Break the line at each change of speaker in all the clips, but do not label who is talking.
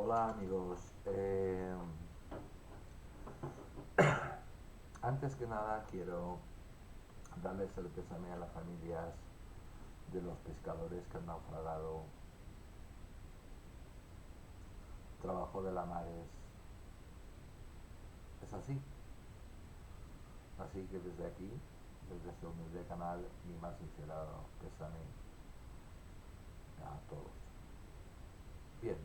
Hola amigos. Antes que nada quiero darles el pésame a las familias de los pescadores que han naufragado. Trabajo de la mar es así. Así que desde aquí, desde este humilde canal, mi más sincero pésame a todos. Bien,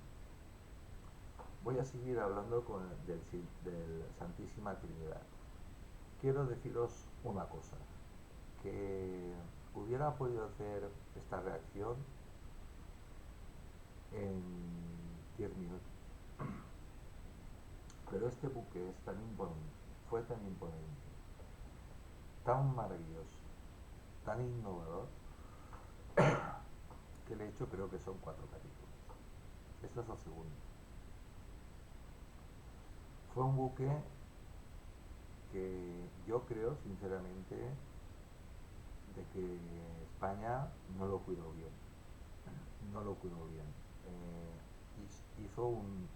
voy a seguir hablando del Santísima Trinidad. Quiero deciros una cosa, que hubiera podido hacer esta reacción en 10 minutos. Pero este buque es tan imponente, fue tan imponente, tan maravilloso, tan innovador, que de hecho creo que son 4 capítulos. Este es el segundo. Fue un buque que yo creo, sinceramente, de que España no lo cuidó bien. No lo cuidó bien. Hizo un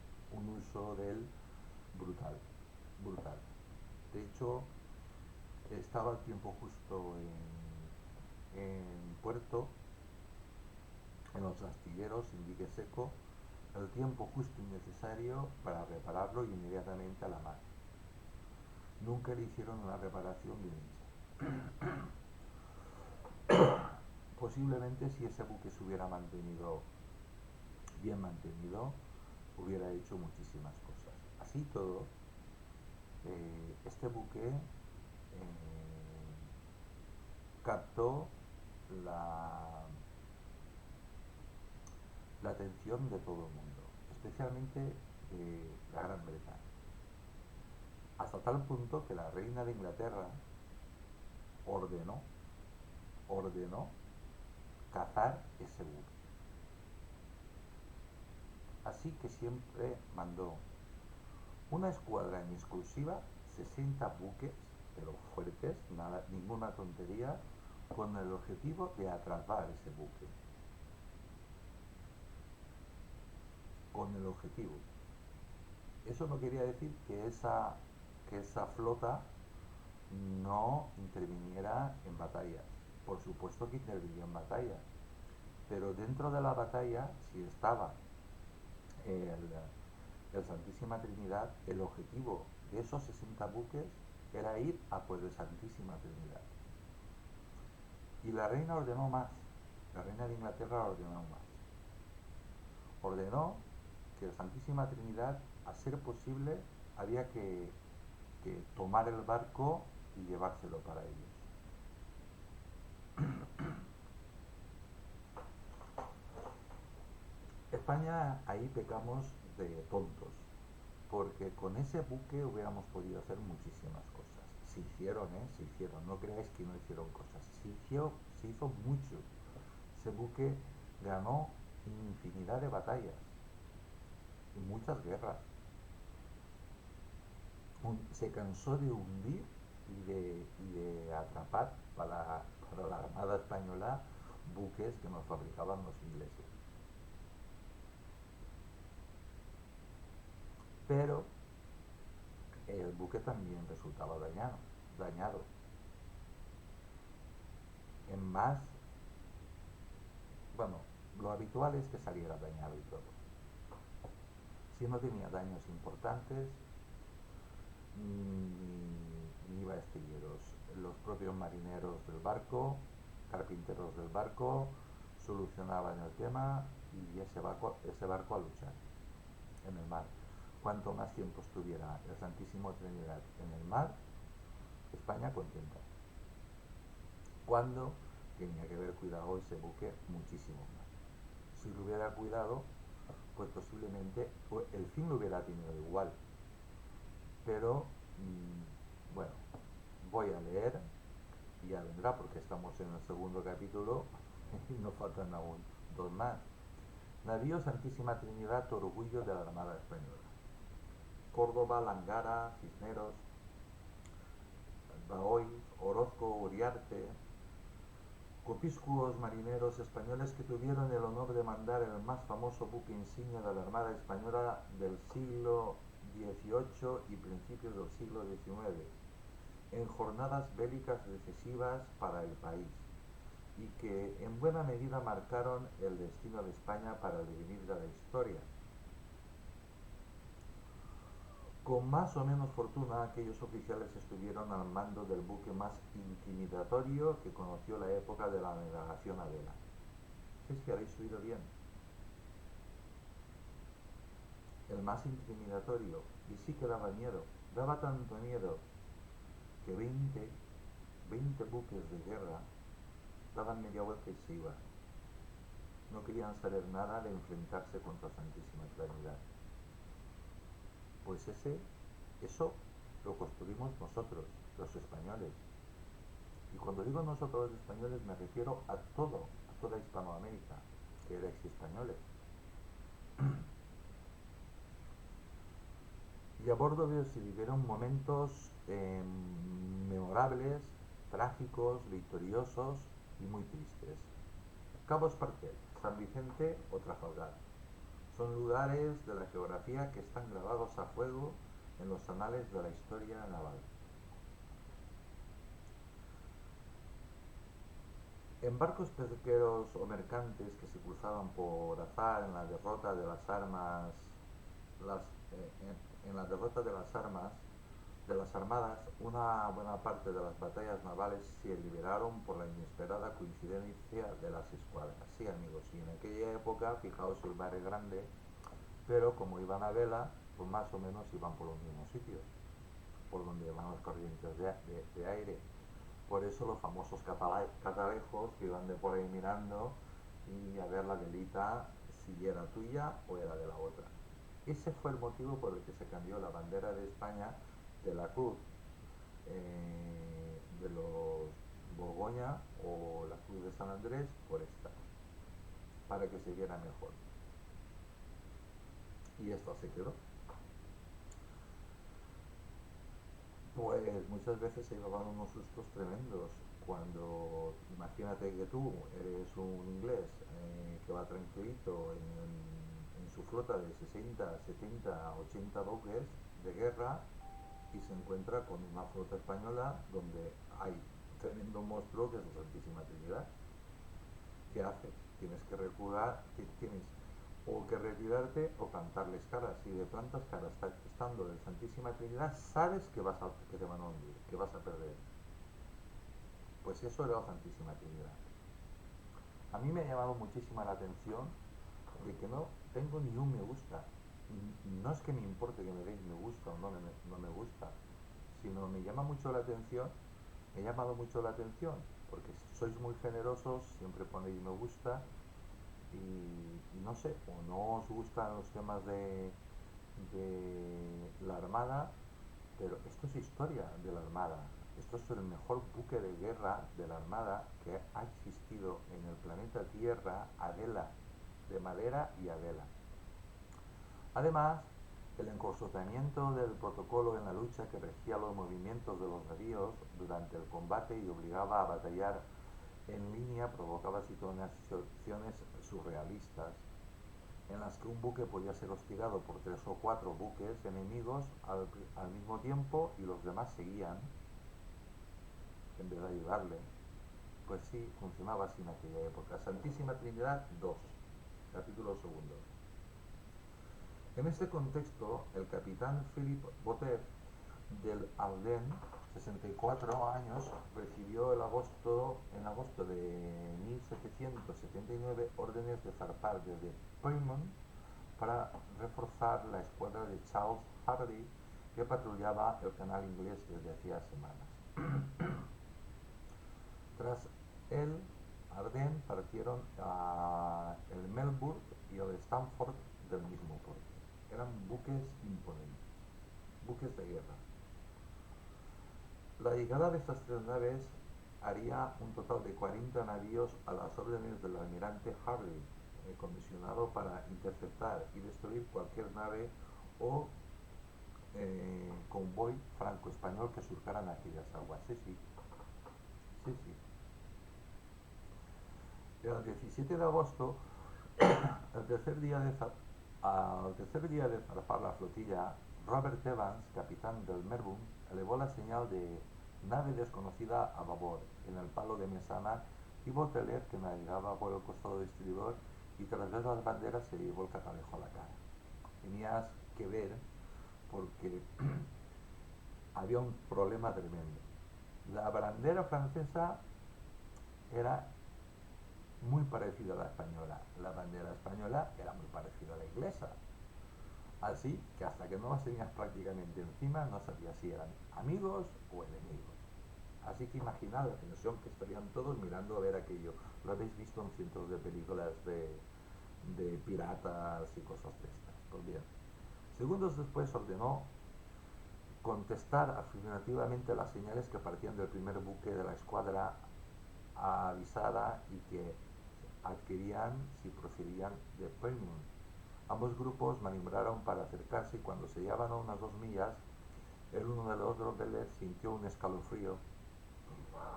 uso del brutal. Brutal. De hecho, estaba el tiempo justo en puerto, en los astilleros, en dique seco, el tiempo justo y necesario para repararlo inmediatamente a la mar. Nunca le hicieron una reparación bien hecha. Posiblemente si ese buque se hubiera mantenido bien mantenido, hubiera hecho muchísimas cosas. Así todo, este buque captó la, la atención de todo el mundo, especialmente de la Gran Bretaña. Hasta tal punto que la reina de Inglaterra ordenó, ordenó cazar ese buque. Así que siempre mandó una escuadra en exclusiva, 60 buques, pero fuertes, nada, ninguna tontería, con el objetivo de atrapar ese buque. Con el objetivo. Eso no quería decir que esa flota no interviniera en batallas. Por supuesto que intervinió en batallas. Pero dentro de la batalla, si estaba el Santísima Trinidad, el objetivo de esos 60 buques era ir a por el Santísima Trinidad. Y la reina ordenó más. La reina de Inglaterra ordenó más. Ordenó que el Santísima Trinidad, a ser posible, había que tomar el barco y llevárselo para ellos. España, ahí pecamos de tontos, porque con ese buque hubiéramos podido hacer muchísimas cosas. Se hicieron, se hicieron, no creáis que no hicieron cosas, se hizo mucho. Ese buque ganó infinidad de batallas y muchas guerras. Se cansó de hundir y de atrapar para la Armada Española buques que nos fabricaban los ingleses. Pero el buque también resultaba dañado. En más, bueno, lo habitual es que saliera dañado y todo. Si no tenía daños importantes, ni iba a astilleros. Los propios marineros del barco, carpinteros del barco, solucionaban el tema y ese barco a luchar en el mar. Cuanto más tiempo estuviera el Santísimo Trinidad en el mar, España contenta. Cuando tenía que haber cuidado ese buque muchísimo más. Si lo hubiera cuidado, pues posiblemente el fin lo hubiera tenido igual. Pero, bueno, voy a leer y ya vendrá porque estamos en el segundo capítulo y nos faltan aún 2 más. Navío Santísima Trinidad, orgullo de la Armada Española. Córdoba, Langara, Cisneros, Bahoy, Orozco, Uriarte, Copíscuos marineros españoles que tuvieron el honor de mandar el más famoso buque insignia de la Armada Española del siglo XVIII y principios del siglo XIX, en jornadas bélicas decisivas para el país, y que en buena medida marcaron el destino de España para el devenir de la historia. Con más o menos fortuna, aquellos oficiales estuvieron al mando del buque más intimidatorio que conoció la época de la navegación a vela. Si es que habéis oído bien, el más intimidatorio, y sí que daba miedo, daba tanto miedo que 20 buques de guerra daban media vuelta y se iban. No querían saber nada de enfrentarse contra Santísima Trinidad. Pues eso lo construimos nosotros, los españoles. Y cuando digo nosotros los españoles me refiero a toda Hispanoamérica, que erais españoles. Y a bordo de se vivieron momentos memorables, trágicos, victoriosos y muy tristes. Cabo Espartel, San Vicente o Trafalgar son lugares de la geografía que están grabados a fuego en los anales de la historia naval. En barcos pesqueros o mercantes que se cruzaban por azar en la derrota de las armas, las, en la derrota de las armadas, una buena parte de las batallas navales se liberaron por la inesperada coincidencia de las escuadras. Sí, amigos, y en aquella época, fijaos, el mar es grande, pero como iban a vela, pues más o menos iban por los mismos sitios, por donde van las corrientes de aire. Por eso los famosos catalejos que iban de por ahí mirando y a ver la velita si era tuya o era de la otra. Ese fue el motivo por el que se cambió la bandera de España de la cruz de los Borgoña o la cruz de San Andrés por esta, para que se viera mejor. Y esto se quedó. Pues muchas veces se llevaban unos sustos tremendos cuando, imagínate que tú eres un inglés que va tranquilito en su flota de 60, 70, 80 buques de guerra y se encuentra con una flota española donde hay tremendo monstruo que es la Santísima Trinidad. ¿Qué haces? Tienes que recular, tienes o que retirarte o plantarles caras. Si de plantas caras estando de Santísima Trinidad, sabes que te van a hundir, que vas a perder. Pues eso era la Santísima Trinidad. A mí me ha llamado muchísima la atención de que no tengo ni un me gusta. No es que me importe que me deis me gusta o no me gusta, sino me llama mucho la atención, me ha llamado mucho la atención, porque sois muy generosos, siempre ponéis me gusta, y no sé, o no os gustan los temas de la Armada, pero esto es historia de la Armada. Esto es el mejor buque de guerra de la Armada que ha existido en el planeta Tierra a vela, de madera y a vela. Además, el encorsetamiento del protocolo en la lucha que regía los movimientos de los navíos durante el combate y obligaba a batallar en línea provocaba situaciones surrealistas en las que un buque podía ser hostigado por 3 o 4 buques enemigos al mismo tiempo y los demás seguían en vez de ayudarle. Pues sí, funcionaba así en aquella época. Santísima Trinidad 2, capítulo segundo. En este contexto, el capitán Philippe Botev del Ardennes, 64 años, recibió en agosto de 1779 órdenes de zarpar desde Plymouth para reforzar la escuadra de Charles Hardy que patrullaba el canal inglés desde hacía semanas. Tras el Ardennes partieron el Melbourne y el Stamford del mismo puerto. Eran buques imponentes, buques de guerra. La llegada de estas 3 naves haría un total de 40 navíos a las órdenes del almirante Hardy, comisionado para interceptar y destruir cualquier nave o convoy franco-español que surcaran aquellas aguas. Sí, sí, sí, sí. El 17 de agosto, el tercer día de, al tercer día de zarpar la flotilla, Robert Evans, capitán del Melbourne, elevó la señal de nave desconocida a babor en el palo de mesana y Boteler, que navegaba por el costado estribor y tras ver las banderas se llevó el catalejo a la cara. Tenías que ver porque había un problema tremendo. La bandera francesa era muy parecida a la española. La bandera española era muy parecida a la inglesa. Así que hasta que no las tenías prácticamente encima no sabías si eran amigos o enemigos. Así que imaginad la tensión que estarían todos mirando a ver aquello. Lo habéis visto en cientos de películas de piratas y cosas de estas. Pues bien, segundos después ordenó contestar afirmativamente las señales que partían del primer buque de la escuadra avisada y que adquirían si procedían de Plymouth. Ambos grupos maniobraron para acercarse y cuando se hallaban a unas 2 millas, el uno del otro, Bellez sintió un escalofrío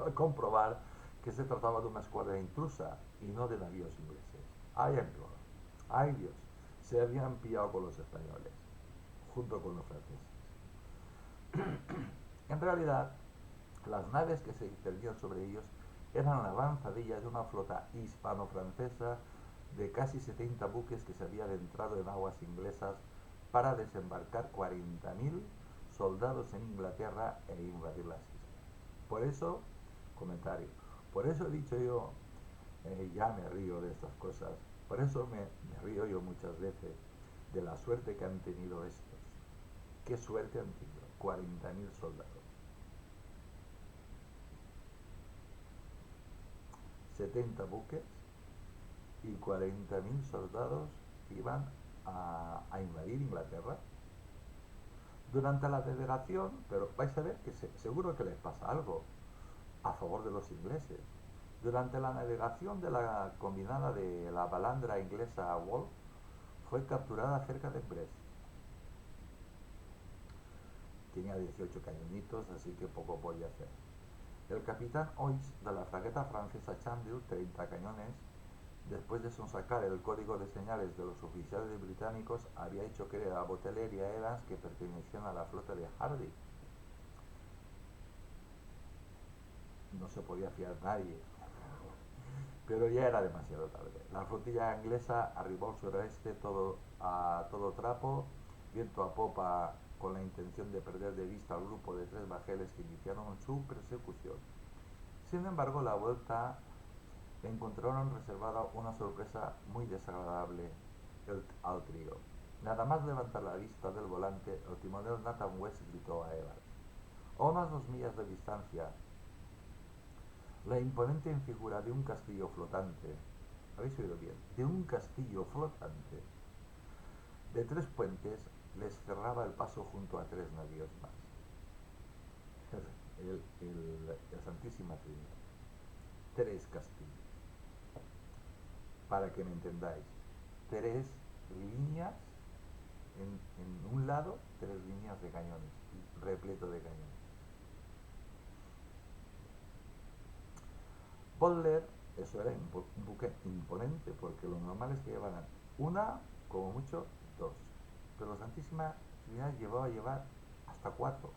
al comprobar que se trataba de una escuadra intrusa y no de navíos ingleses. ¡Ay, amigo! ¡Ay, Dios! Se habían pillado con los españoles, junto con los franceses. En realidad, las naves que se extendían sobre ellos eran la avanzadilla de una flota hispano-francesa de casi 70 buques que se había adentrado en aguas inglesas para desembarcar 40.000 soldados en Inglaterra e invadir las islas. Por eso, comentario, por eso he dicho yo, ya me río de estas cosas, por eso me río yo muchas veces de la suerte que han tenido estos. ¿Qué suerte han tenido? 40.000 soldados. 70 buques y 40.000 soldados que iban a invadir Inglaterra durante la navegación, pero vais a ver que seguro que les pasa algo a favor de los ingleses. Durante la navegación de la combinada de la balandra inglesa Wolf fue capturada cerca de Brest. Tenía 18 cañonitos, así que poco podía hacer. El capitán Ois de la fragata francesa Chandler, 30 cañones, después de sonsacar el código de señales de los oficiales británicos, había hecho creer a Boteler y a Evans que pertenecían a la flota de Hardy. No se podía fiar nadie, pero ya era demasiado tarde. La flotilla inglesa arribó al suroeste a todo trapo, viento a popa, con la intención de perder de vista al grupo de 3 bajeles que iniciaron su persecución. Sin embargo, la vuelta encontraron reservada una sorpresa muy desagradable al trío. Nada más levantar la vista del volante, el timonel Nathan West gritó a Evans. A unas 2 millas de distancia, la imponente figura de un castillo flotante, ¿habéis oído bien? De un castillo flotante, de 3 puentes, les cerraba el paso junto a 3 navíos más. El Santísima Trinidad. 3 castillos. Para que me entendáis. 3 líneas en un lado, 3 líneas de cañones, repleto de cañones. Butler, eso era un buque imponente, porque lo normal es que llevaran una, como mucho, 2. Pero la Santísima Trinidad llevaba a llevar hasta 4.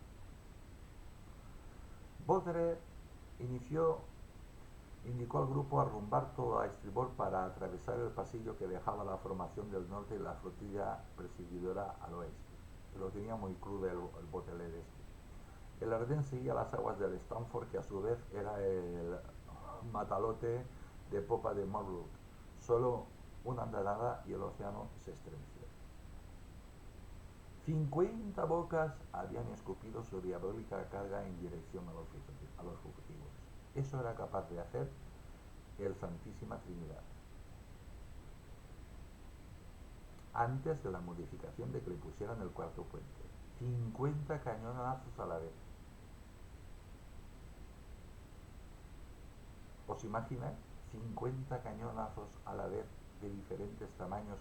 Butler indicó al grupo arrumbar todo a estribor para atravesar el pasillo que dejaba la formación del norte y la flotilla perseguidora al oeste. Lo tenía muy crudo el Boteler este. El Ardent seguía las aguas del Stamford, que a su vez era el matalote de popa de Marlborough. Solo una andanada y el océano se estremeció. 50 bocas habían escupido su diabólica carga en dirección a los fugitivos. Eso era capaz de hacer el Santísima Trinidad antes de la modificación de que le pusieran el cuarto puente. 50 cañonazos a la vez. ¿Os imagináis? 50 cañonazos a la vez de diferentes tamaños,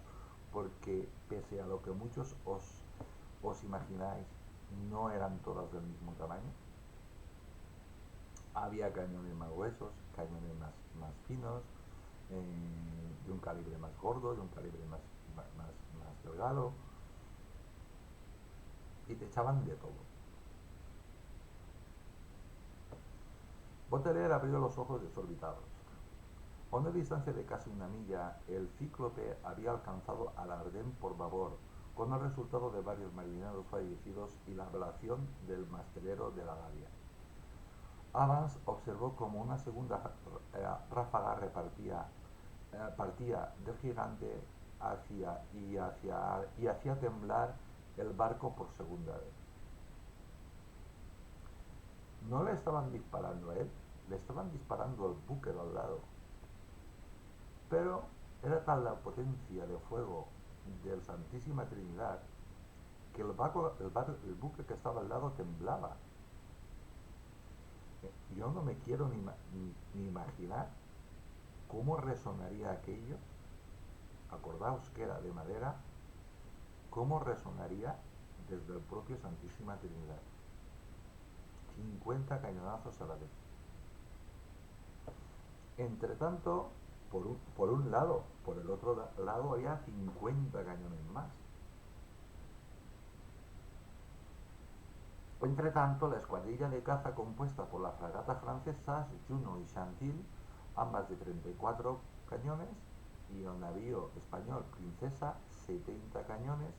porque pese a lo que muchos os imagináis, no eran todas del mismo tamaño. Había cañones más gruesos, cañones más finos, de un calibre más gordo, de un calibre más delgado, y te echaban de todo. Baudelaire abrió los ojos desorbitados. A una distancia de casi una milla, el Cíclope había alcanzado al Ardén por babor, con el resultado de varios marineros fallecidos y la ablación del mastelero de la Galia. Evans observó como una segunda ráfaga partía del gigante y hacía temblar el barco por segunda vez. No le estaban disparando a él, le estaban disparando al buque de al lado. Pero era tal la potencia de fuego del Santísima Trinidad que el buque que estaba al lado temblaba. Yo no me quiero ni imaginar cómo resonaría aquello. Acordaos que era de madera, cómo resonaría desde el propio Santísima Trinidad. 50 cañonazos a la vez. Entre tanto, por un lado, por el otro lado había 50 cañones más. Entre tanto, la escuadrilla de caza compuesta por las fragatas francesas Juno y Chantil, ambas de 34 cañones, y el navío español Princesa, 70 cañones,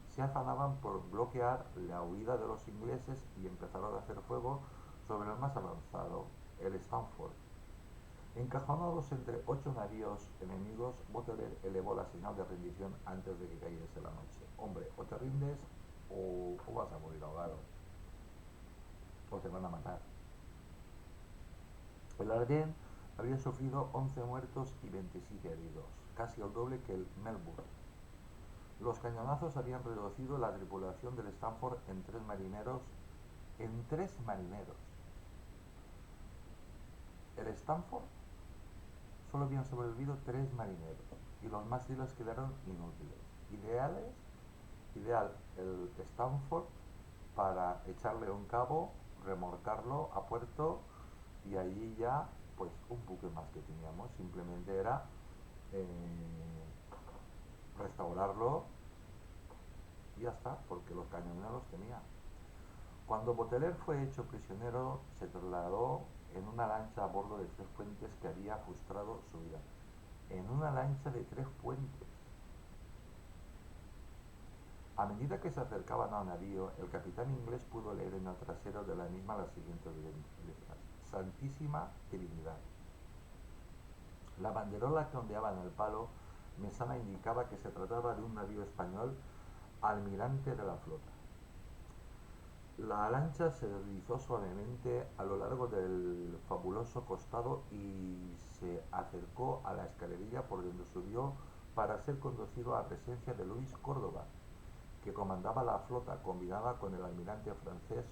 se afanaban por bloquear la huida de los ingleses y empezaron a hacer fuego sobre el más avanzado, el Stanford. Encajonados entre 8 navíos enemigos, Baudelaire elevó la señal de rendición antes de que cayese la noche. Hombre, o te rindes o vas a morir ahogado, o te van a matar. El Ardenne había sufrido 11 muertos y 27 heridos, casi el doble que el Melbourne. Los cañonazos habían reducido la tripulación del Stanford en 3 marineros. En 3 marineros. El Stanford solo habían sobrevivido 3 marineros y los mástiles quedaron inútiles. Ideal el Stanford para echarle un cabo, remolcarlo a puerto y allí ya pues un buque más que teníamos, simplemente era eh, restaurarlo y ya está, porque los cañones los tenía. Cuando Baudelaire fue hecho prisionero, se trasladó en una lancha a bordo de 3 puentes que había frustrado su vida. En una lancha de 3 puentes. A medida que se acercaban al navío, el capitán inglés pudo leer en el trasero de la misma las siguientes letras: Santísima Trinidad. La banderola que ondeaba en el palo mesana indicaba que se trataba de un navío español, almirante de la flota. La lancha se deslizó suavemente a lo largo del fabuloso costado y se acercó a la escalerilla por donde subió para ser conducido a presencia de Luis Córdoba, que comandaba la flota combinada con el almirante francés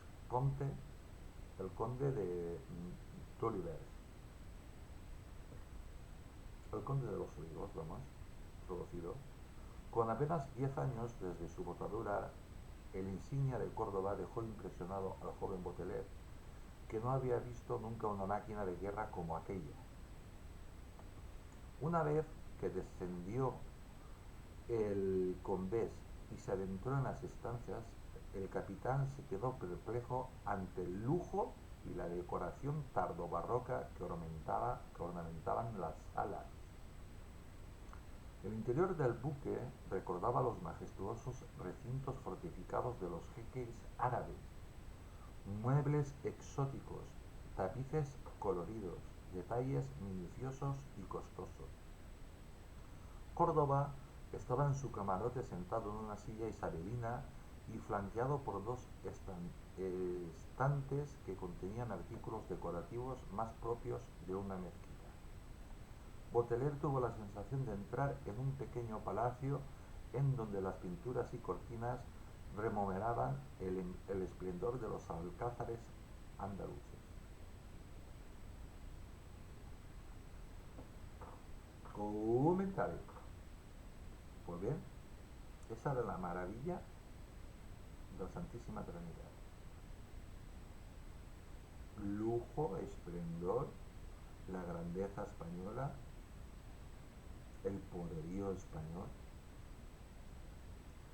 el conde de Tolivers, el conde de los Olivos, vamos, traducido. Con apenas 10 años desde su botadura, el insignia de Córdoba dejó impresionado al joven Baudelaire, que no había visto nunca una máquina de guerra como aquella. Una vez que descendió el Combés y se adentró en las estancias, el capitán se quedó perplejo ante el lujo y la decoración tardobarroca que ornamentaban las salas. El interior del buque recordaba los majestuosos recintos fortificados de los jeques árabes, muebles exóticos, tapices coloridos, detalles minuciosos y costosos. Córdoba estaba en su camarote sentado en una silla isabelina y flanqueado por 2 estantes que contenían artículos decorativos más propios de una mezquita. Baudelaire tuvo la sensación de entrar en un pequeño palacio en donde las pinturas y cortinas rememoraban el esplendor de los alcázares andaluces. Comentario. Pues bien, esa era la maravilla de la Santísima Trinidad. Lujo, esplendor, la grandeza española, el poderío español.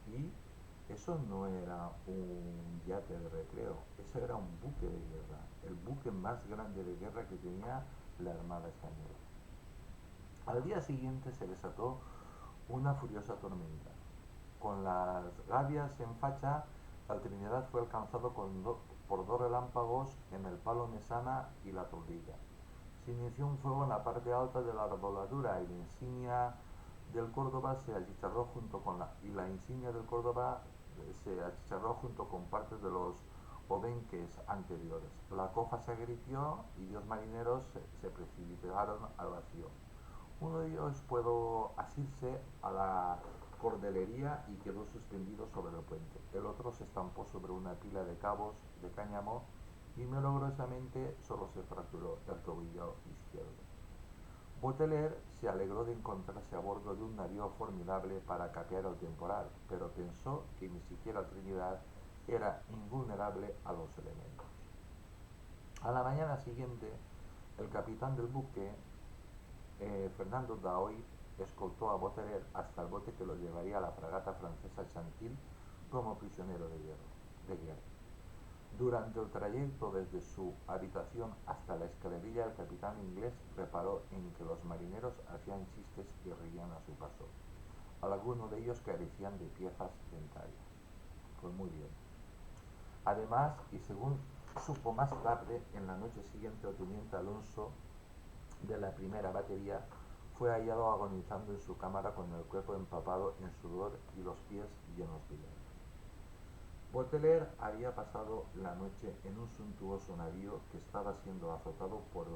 Y eso no era un yate de recreo, eso era un buque de guerra, el buque más grande de guerra que tenía la Armada Española. Al día siguiente se desató una furiosa tormenta. Con las gavias en facha, la Trinidad fue alcanzado por dos relámpagos en el palo Mesana y la Toldilla. Se inició un fuego en la parte alta de la arboladura y la insignia del Córdoba se achicharró junto con partes de los obenques anteriores. La cofa se agrietó y 10 marineros se precipitaron al vacío. Uno de ellos pudo asirse a la cordelería y quedó suspendido sobre el puente. El otro se estampó sobre una pila de cabos de cáñamo y milagrosamente solo se fracturó el tobillo izquierdo. Baudelaire se alegró de encontrarse a bordo de un navío formidable para capear el temporal, pero pensó que ni siquiera Trinidad era invulnerable a los elementos. A la mañana siguiente, el capitán del buque, Fernando Daoy, escoltó a Baudelaire hasta el bote que lo llevaría a la fragata francesa Chantilly como prisionero de guerra. Durante el trayecto desde su habitación hasta la escalerilla, el capitán inglés reparó en que los marineros hacían chistes y reían a su paso. Algunos de ellos carecían de piezas dentarias. Pues muy bien. Además, y según supo más tarde, en la noche siguiente el teniente Alonso de la primera batería fue hallado agonizando en su cámara con el cuerpo empapado en sudor y los pies llenos de llagas. Baudelaire había pasado la noche en un suntuoso navío que estaba siendo azotado por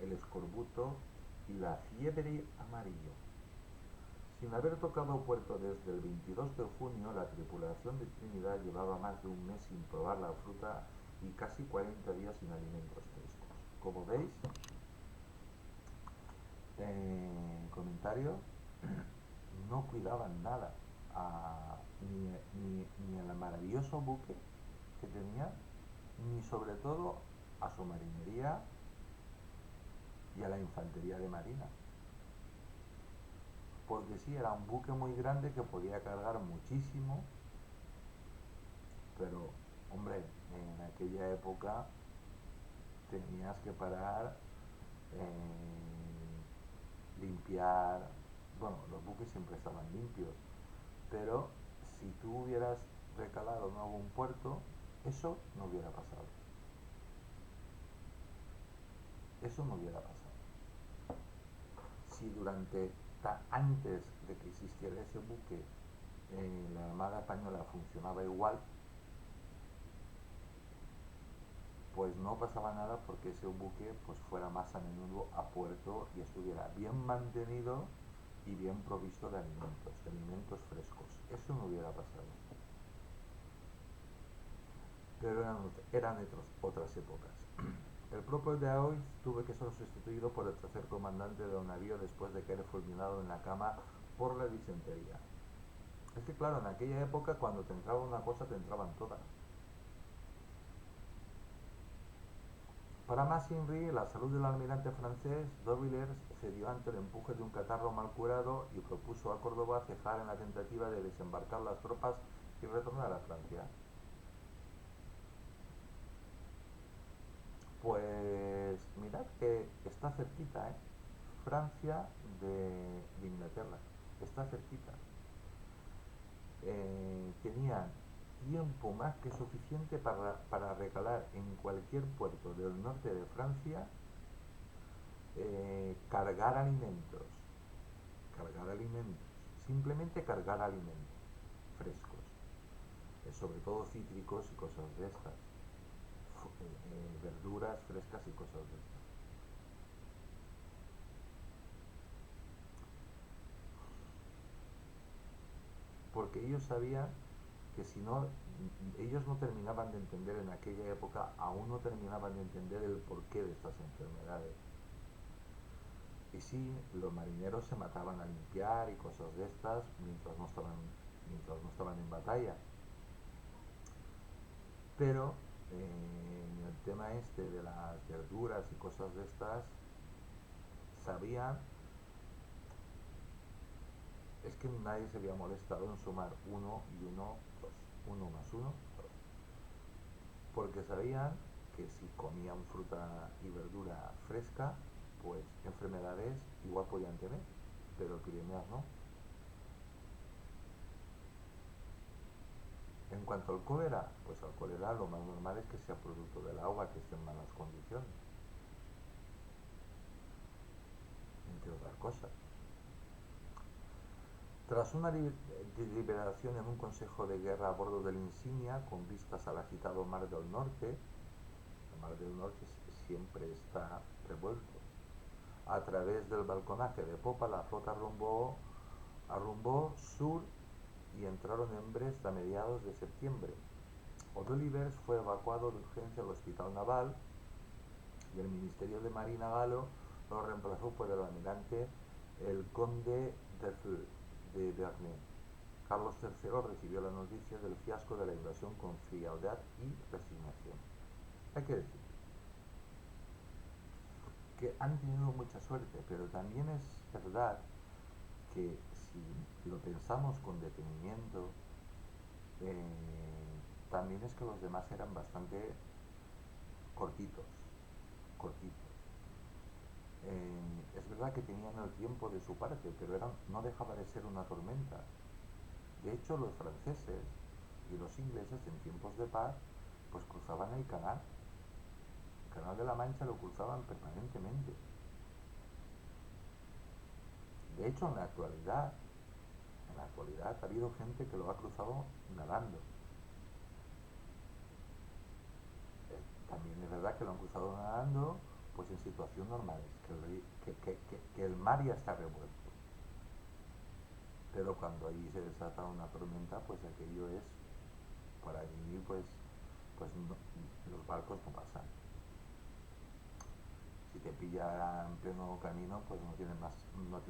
el escorbuto y la fiebre amarillo. Sin haber tocado puerto desde el 22 de junio, la tripulación de Trinidad llevaba más de un mes sin probar la fruta y casi 40 días sin alimentos frescos. Como veis, comentario, no cuidaban nada ni el maravilloso buque que tenía, ni sobre todo a su marinería y a la infantería de marina. Porque sí, era un buque muy grande que podía cargar muchísimo, pero, hombre, en aquella época tenías que parar, limpiar, bueno, los buques siempre estaban limpios, pero si tú hubieras recalado en algún puerto, eso no hubiera pasado. Eso no hubiera pasado. Si antes de que existiera ese buque, la Armada Española funcionaba igual, pues no pasaba nada porque ese buque pues fuera más a menudo a puerto y estuviera bien mantenido y bien provisto de alimentos frescos. Eso no hubiera pasado. Pero eran otras épocas. El propio de hoy tuvo que ser sustituido por el tercer comandante del navío después de caer fulminado en la cama por la disentería. Es que claro, en aquella época cuando te entraba una cosa te entraban todas. Para más Inri, la salud del almirante francés D'Orvilliers cedió ante el empuje de un catarro mal curado y propuso a Córdoba cejar en la tentativa de desembarcar las tropas y retornar a Francia. Pues mirad que está cerquita, ¿eh? Francia de Inglaterra, está cerquita. Tenían tiempo más que suficiente para recalar en cualquier puerto del norte de Francia, cargar alimentos, simplemente cargar alimentos frescos, sobre todo cítricos y cosas de estas, verduras frescas y cosas de estas. Porque ellos sabían que si no, ellos no terminaban de entender en aquella época, aún no terminaban de entender el porqué de estas enfermedades. Y sí, los marineros se mataban a limpiar y cosas de estas mientras no estaban en batalla. Pero en el tema este de las verduras y cosas de estas, sabían es que nadie se había molestado en sumar uno y uno, dos. Uno más uno, dos. Porque sabían que si comían fruta y verdura fresca, pues enfermedades igual podían tener, pero epidemias no. En cuanto al cólera, pues al cólera lo más normal es que sea producto del agua, que esté en malas condiciones, entre otras cosas. Tras una deliberación en un consejo de guerra a bordo del Insignia, con vistas al agitado Mar del Norte, el Mar del Norte siempre está revuelto. A través del balconaje de popa, la flota arrumbó sur y entraron en Brest a mediados de septiembre. O'Dolivers fue evacuado de urgencia al hospital naval y el Ministerio de Marina galo lo reemplazó por el almirante el conde de Vernet. Carlos III recibió la noticia del fiasco de la invasión con frialdad y resignación. Hay que decir que han tenido mucha suerte, pero también es verdad que si lo pensamos con detenimiento, también es que los demás eran bastante cortitos, cortitos. Es verdad que tenían el tiempo de su parte, pero no dejaba de ser una tormenta. De hecho, los franceses y los ingleses en tiempos de paz, pues cruzaban el canal de la Mancha lo cruzaban permanentemente. De hecho, en la actualidad ha habido gente que lo ha cruzado nadando. También es verdad que lo han cruzado nadando, pues en situaciones normales, que el mar ya está revuelto. Pero cuando ahí se desata una tormenta, pues aquello es, por allí, pues no, los barcos no pasan. Si te pilla en pleno camino, pues no tiene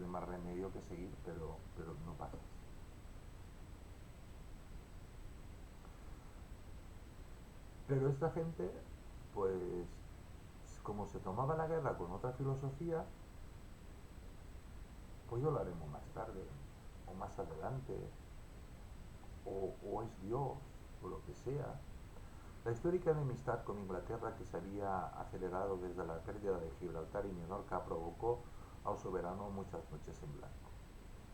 más remedio que seguir, pero no pasas. Pero esta gente, pues, como se tomaba la guerra con otra filosofía, pues yo lo haremos más tarde, o más adelante, o es Dios, o lo que sea. La histórica enemistad con Inglaterra, que se había acelerado desde la pérdida de Gibraltar y Menorca, provocó al soberano muchas noches en blanco.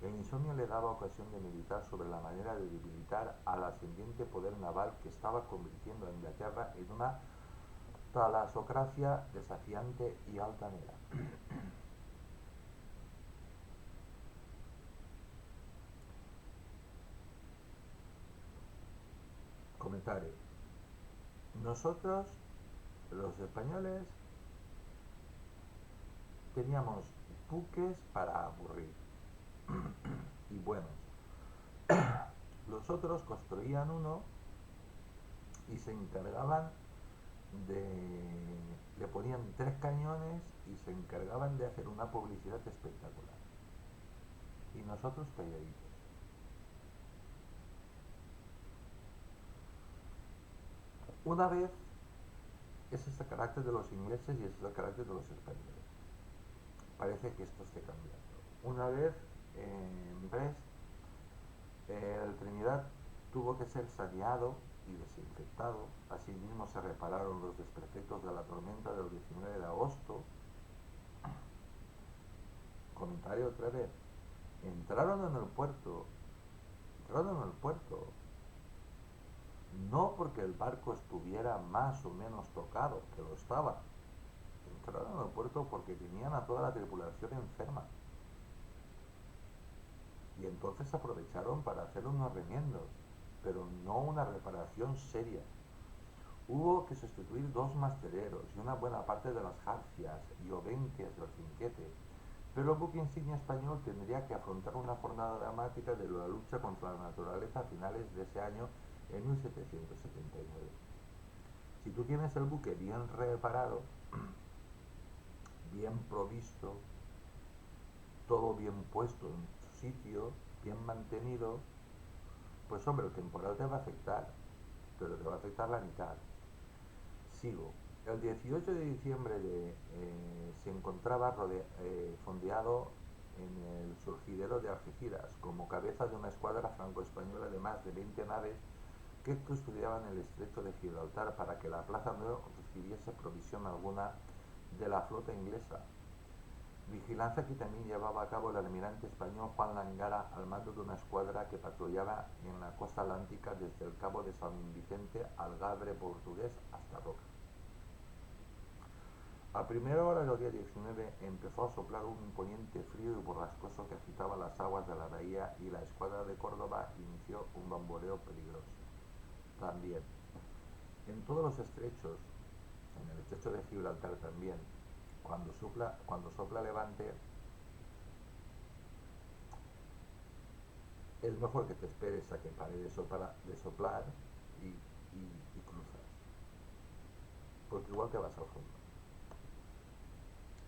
El insomnio le daba ocasión de meditar sobre la manera de debilitar al ascendiente poder naval que estaba convirtiendo a Inglaterra en una talasocracia desafiante y altanera. Comentario. Nosotros, los españoles, teníamos buques para aburrir y buenos. Los otros construían uno y se encargaban de... le ponían 3 cañones y se encargaban de hacer una publicidad espectacular. Y nosotros calladitos. Una vez, ese es el carácter de los ingleses y ese es el carácter de los españoles. Parece que esto esté cambiando. Una vez en Brest, el Trinidad tuvo que ser saneado y desinfectado. Asimismo se repararon los desperfectos de la tormenta del 19 de agosto. Comentario otra vez. Entraron en el puerto, entraron en el puerto, no porque el barco estuviera más o menos tocado, que lo estaba. Entraron en el puerto porque tenían a toda la tripulación enferma. Y entonces aprovecharon para hacer unos remiendos, pero no una reparación seria. Hubo que sustituir 2 masteleros y una buena parte de las jarcias y obenques del cinquete, pero el buque insignia español tendría que afrontar una jornada dramática de la lucha contra la naturaleza a finales de ese año, en 1779. Si tú tienes el buque bien reparado, bien provisto, todo bien puesto en su sitio, bien mantenido, pues hombre, el temporal te va a afectar, pero te va a afectar la mitad. Sigo. El 18 de diciembre se encontraba fondeado en el surgidero de Algeciras, como cabeza de una escuadra franco-española de más de 20 naves que custodiaban el estrecho de Gibraltar para que la plaza no recibiese provisión alguna de la flota inglesa. Vigilancia que también llevaba a cabo el almirante español Juan Langara al mando de una escuadra que patrullaba en la costa atlántica desde el cabo de San Vicente al Gavre portugués hasta Roca. A primera hora del día 19 empezó a soplar un imponente frío y borrascoso que agitaba las aguas de la bahía y la escuadra de Córdoba inició un bamboleo peligroso. También, en todos los estrechos, en el estrecho de Gibraltar también, cuando sopla levante, es mejor que te esperes a que pare de soplar y cruzas, porque igual te vas al fondo.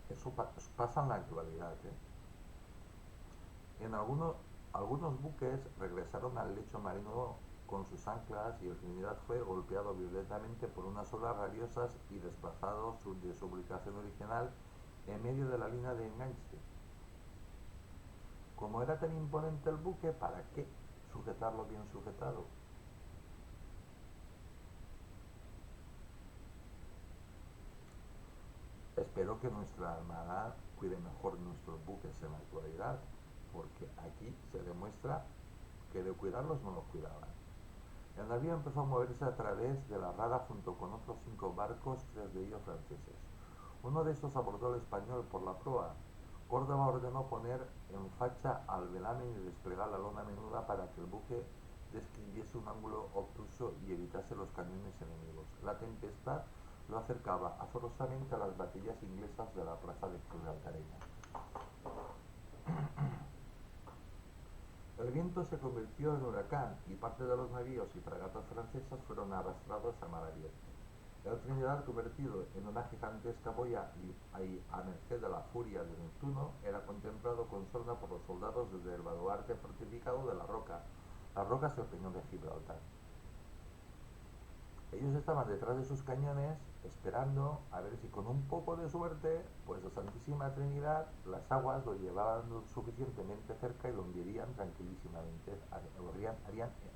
Eso pasa en la actualidad, ¿eh? En algunos buques regresaron al lecho marino con sus anclas y el Trinidad fue golpeado violentamente por unas olas rabiosas y desplazado de su ubicación original en medio de la línea de enganche. Como era tan imponente el buque, ¿para qué sujetarlo bien sujetado? Espero que nuestra Armada cuide mejor nuestros buques en la actualidad, porque aquí se demuestra que de cuidarlos no los cuidaban. El navío empezó a moverse a través de la rada junto con otros 5 barcos, 3 de ellos franceses. Uno de estos abordó al español por la proa. Córdoba ordenó poner en facha al velamen y desplegar la lona menuda para que el buque describiese un ángulo obtuso y evitase los cañones enemigos. La tempestad lo acercaba azorosamente a las baterías inglesas de la plaza de Gibraltareña. El viento se convirtió en huracán y parte de los navíos y fragatas francesas fueron arrastrados a mar abierto. El Trinidad, convertido en una gigantesca boya y a merced de la furia de Neptuno, era contemplado con sorna por los soldados desde el baluarte fortificado de la Roca. La Roca es el peñón de Gibraltar. Ellos estaban detrás de sus cañones esperando a ver si con un poco de suerte, pues la Santísima Trinidad, las aguas lo llevaban lo suficientemente cerca y lo hundirían tranquilísimamente,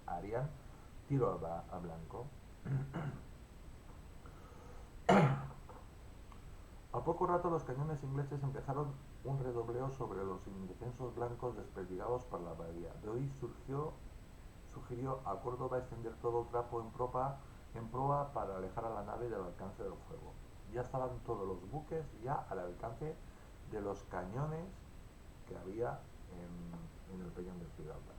harían tiro a blanco. A poco rato los cañones ingleses empezaron un redobleo sobre los indefensos blancos desperdigados por la bahía. De hoy sugirió a Córdoba extender todo el trapo en proa para alejar a la nave del alcance del fuego. Ya estaban todos los buques ya al alcance de los cañones que había en el peñón de Gibraltar.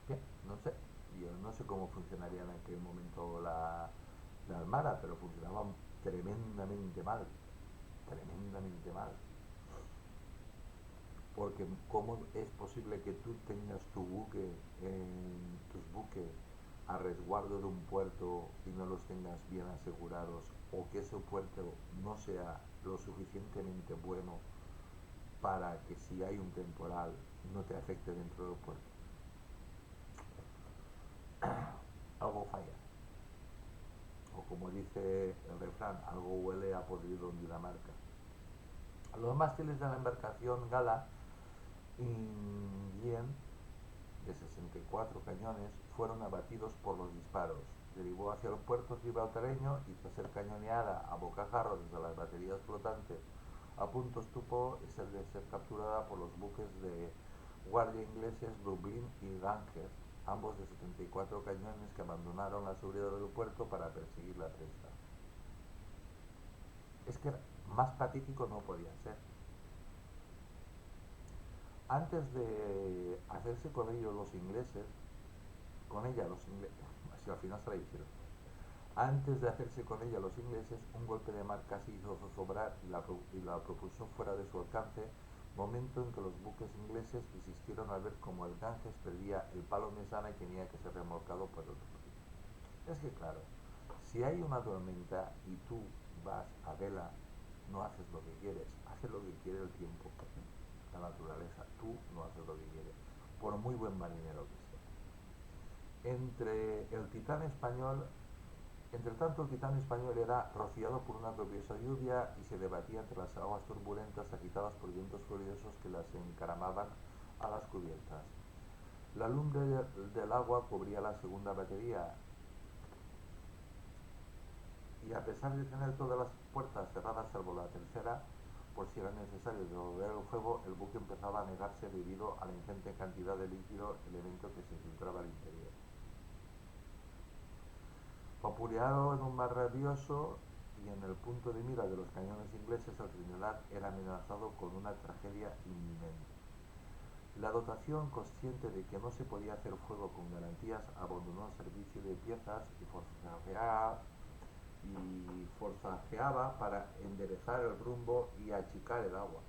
Bien, no sé, yo no sé cómo funcionaría en aquel momento la Armada, pero funcionaba tremendamente mal, tremendamente mal. Porque cómo es posible que tú tengas tus buques a resguardo de un puerto y no los tengas bien asegurados, o que ese puerto no sea lo suficientemente bueno para que si hay un temporal no te afecte dentro del puerto. Algo falla. O como dice el refrán, algo huele a podrido en Dinamarca. Los mástiles de la embarcación Gala Indien de 64 cañones fueron abatidos por los disparos. Derivó hacia el puerto gibraltareño y tras ser cañoneada a bocajarro desde las baterías flotantes a punto estuvo de ser capturada por los buques de guardia ingleses Dublín y Ganges, ambos de 74 cañones que abandonaron la seguridad del puerto para perseguir la presa. Es que más patético no podía ser. Antes de hacerse con ellos los ingleses, con ella los ingleses, si al final se la hicieron. Antes de hacerse con ella los ingleses, un golpe de mar casi hizo zozobrar y la propulsó fuera de su alcance, momento en que los buques ingleses desistieron al ver cómo el Ganges perdía el palo mesana y tenía que ser remolcado por otro. Es que claro, si hay una tormenta y tú vas a vela, no haces lo que quieres, haces lo que quiere el tiempo, la naturaleza, tú no haces lo que quieres, por muy buen marinero que sea. Entre el Titán español Entre tanto, el gitano español era rociado por una copiosa lluvia y se debatía entre las aguas turbulentas agitadas por vientos furiosos que las encaramaban a las cubiertas. La lumbre del agua cubría la segunda batería y a pesar de tener todas las puertas cerradas salvo la tercera, por si era necesario devolver el fuego, el buque empezaba a negarse debido a la ingente cantidad de líquido, elemento que se filtraba al interior. Vapuleado en un mar rabioso y en el punto de mira de los cañones ingleses, el Trinidad era amenazado con una tragedia inminente. La dotación, consciente de que no se podía hacer fuego con garantías, abandonó el servicio de piezas y forzajeaba para enderezar el rumbo y achicar el agua.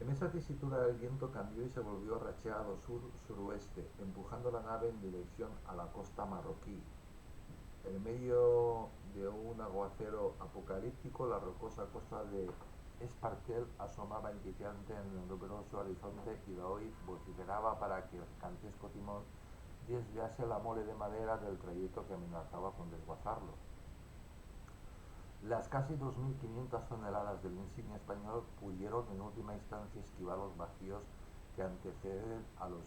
En esa tesitura el viento cambió y se volvió racheado sur-suroeste, empujando la nave en dirección a la costa marroquí. En medio de un aguacero apocalíptico, la rocosa costa de Espartel asomaba inquietante en el numeroso horizonte y Daoiz vociferaba para que el gigantesco timón desviase la mole de madera del trayecto que amenazaba con desguazarlo. Las casi 2.500 toneladas del insignia español pudieron en última instancia esquivar los vacíos que anteceden a los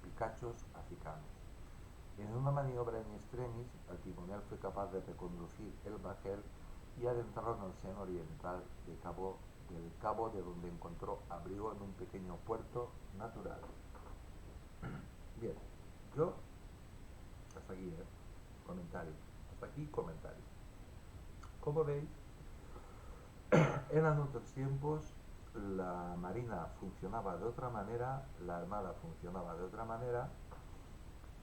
picachos africanos. En una maniobra in extremis, el timonel fue capaz de reconducir el bajel y adentrarlo en el seno oriental del cabo de donde encontró abrigo en un pequeño puerto natural. Bien, yo hasta aquí, comentario. Hasta aquí comentario. Como veis, eran otros tiempos, la marina funcionaba de otra manera, la armada funcionaba de otra manera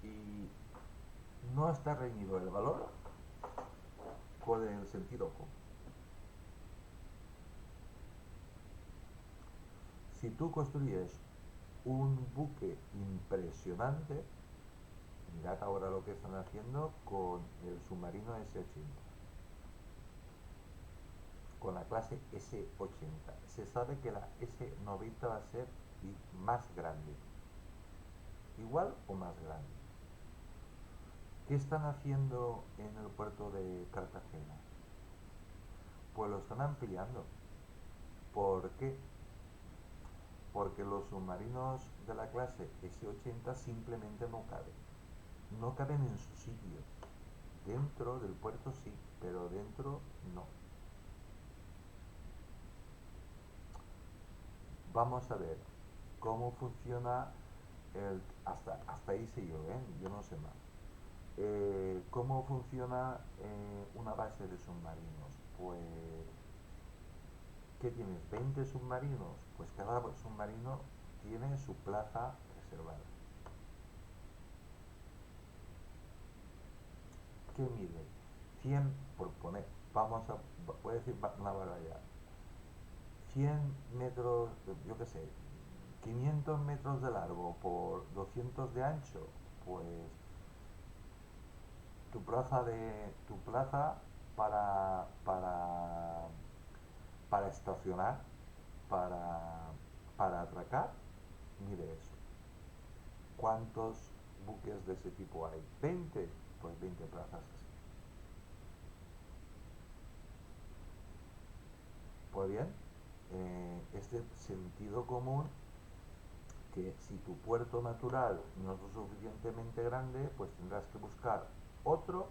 y no está reñido el valor con el sentido común. Si tú construyes un buque impresionante, mirad ahora lo que están haciendo con el submarino S-80, con la clase S-80. Se sabe que la S-90 va a ser más grande, igual o más grande. ¿Qué están haciendo en el puerto de Cartagena? Pues lo están ampliando. ¿Por qué? Porque los submarinos de la clase S-80 simplemente no caben. No caben en su sitio. Dentro del puerto sí, pero dentro no. Vamos a ver cómo funciona hasta ahí sé yo, yo no sé más. ¿Cómo funciona una base de submarinos? Pues, ¿qué tienes? ¿20 submarinos? Pues cada submarino tiene su plaza reservada. ¿Qué mide? 100 por poner, voy a decir una barbaridad. 100 metros, yo qué sé, 500 metros de largo por 200 de ancho, pues tu plaza para estacionar, para, para atracar, mide eso. ¿Cuántos buques de ese tipo hay? 20, pues 20 plazas así. Pues bien, este sentido común que si tu puerto natural no es lo suficientemente grande, pues tendrás que buscar otro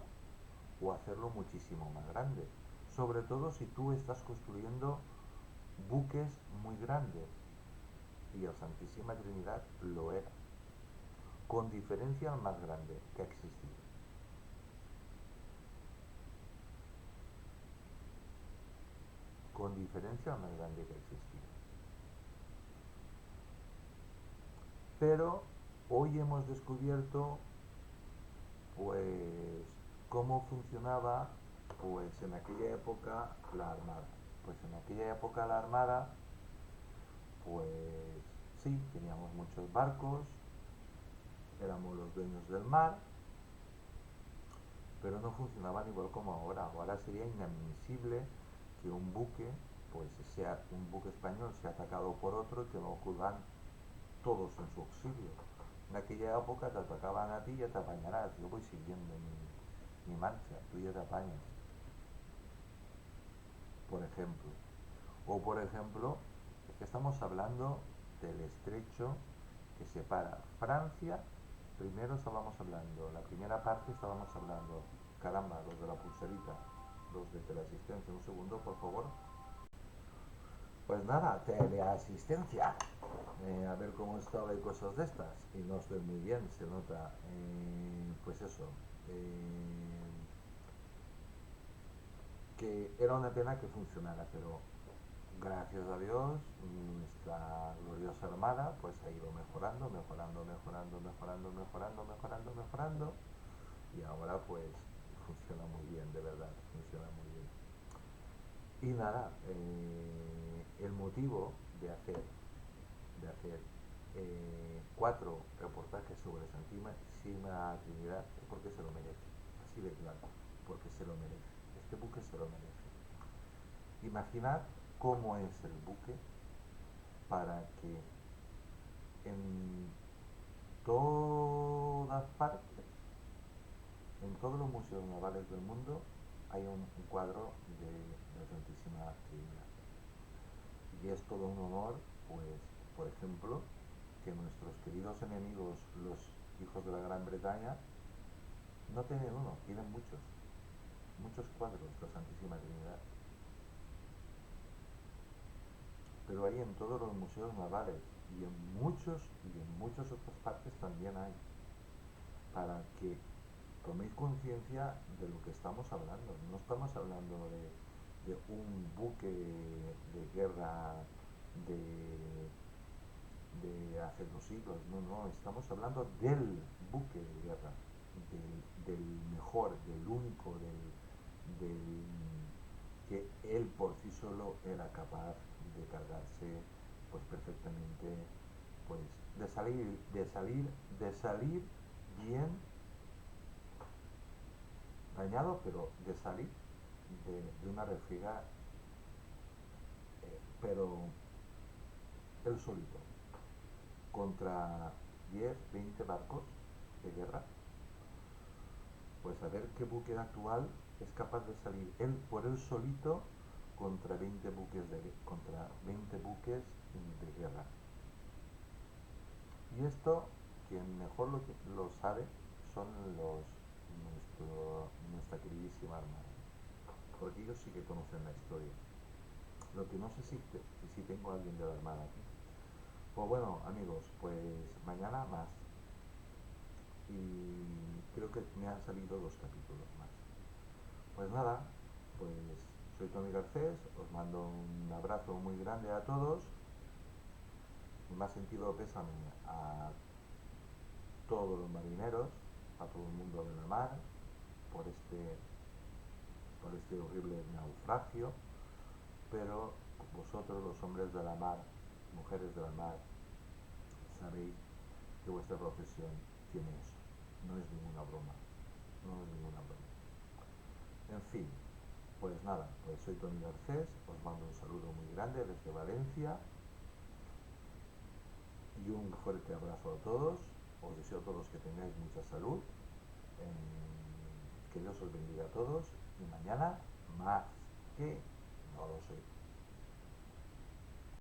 o hacerlo muchísimo más grande. Sobre todo si tú estás construyendo buques muy grandes. Y el Santísima Trinidad lo era. Con diferencia el más grande que ha existido. Con diferencia el más grande que ha existido. Pero hoy hemos descubierto pues cómo funcionaba pues en aquella época la armada. Pues en aquella época la armada pues sí, teníamos muchos barcos, éramos los dueños del mar, pero no funcionaban igual como ahora. Ahora sería inadmisible que un buque, pues sea un buque español, sea atacado por otro y que no acudan todos en su auxilio. En aquella época te atacaban a ti y ya te apañarás. Yo voy siguiendo mi marcha, tú ya te apañas, por ejemplo. O por ejemplo, es que estamos hablando del estrecho que separa Francia. Primero estábamos hablando, la primera parte estábamos hablando, caramba, los de la pulserita, los de teleasistencia, un segundo, por favor. Pues nada, teleasistencia. A ver cómo estaba y cosas de estas. Y no estoy muy bien, se nota. Pues eso. eh, que era una pena que funcionara, pero gracias a Dios nuestra gloriosa armada pues ha ido mejorando, mejorando, mejorando, mejorando, mejorando, mejorando, mejorando y ahora pues funciona muy bien, de verdad, funciona muy bien. Y nada, el motivo de hacer 4 reportajes sobre Santísima Trinidad es porque se lo merece, así de claro, porque se lo merece. Este buque se lo merece. Imaginad cómo es el buque para que en todas partes, en todos los museos navales del mundo, hay un cuadro de la Santísima Trinidad. Y es todo un honor, pues, por ejemplo, que nuestros queridos enemigos, los hijos de la Gran Bretaña, no tienen uno, tienen muchos, muchos cuadros de la Santísima Trinidad. Pero hay en todos los museos navales y en muchas otras partes también hay, para que toméis conciencia de lo que estamos hablando. No estamos hablando de un buque de guerra de, de hace 2 siglos, no, no, estamos hablando del buque de guerra, del mejor, del único, del que él por sí solo era capaz de cargarse pues perfectamente, pues de salir bien dañado, pero de salir de una refriega, pero él solito, contra 10 20 barcos de guerra, pues a ver qué buque actual es capaz de salir él por él solito contra 20 buques de guerra. Y esto, quien mejor lo sabe, son nuestra queridísima Armada, porque ellos sí que conocen la historia. Lo que no sé si tengo a alguien de la Armada aquí. Pues bueno, amigos, pues mañana más. Y creo que me han salido 2 capítulos más. Pues nada, pues soy Tony Garcés, os mando un abrazo muy grande a todos. Mi más sentido pésame a todos los marineros, a todo el mundo de la mar, por este horrible naufragio, pero vosotros, los hombres de la mar, mujeres de la mar, sabéis que vuestra profesión tiene eso. No es ninguna broma, no es ninguna broma. En fin, pues nada, pues soy Tony Garcés, os mando un saludo muy grande desde Valencia y un fuerte abrazo a todos. Os deseo a todos que tengáis mucha salud, que Dios os bendiga a todos y mañana más, que no lo sé.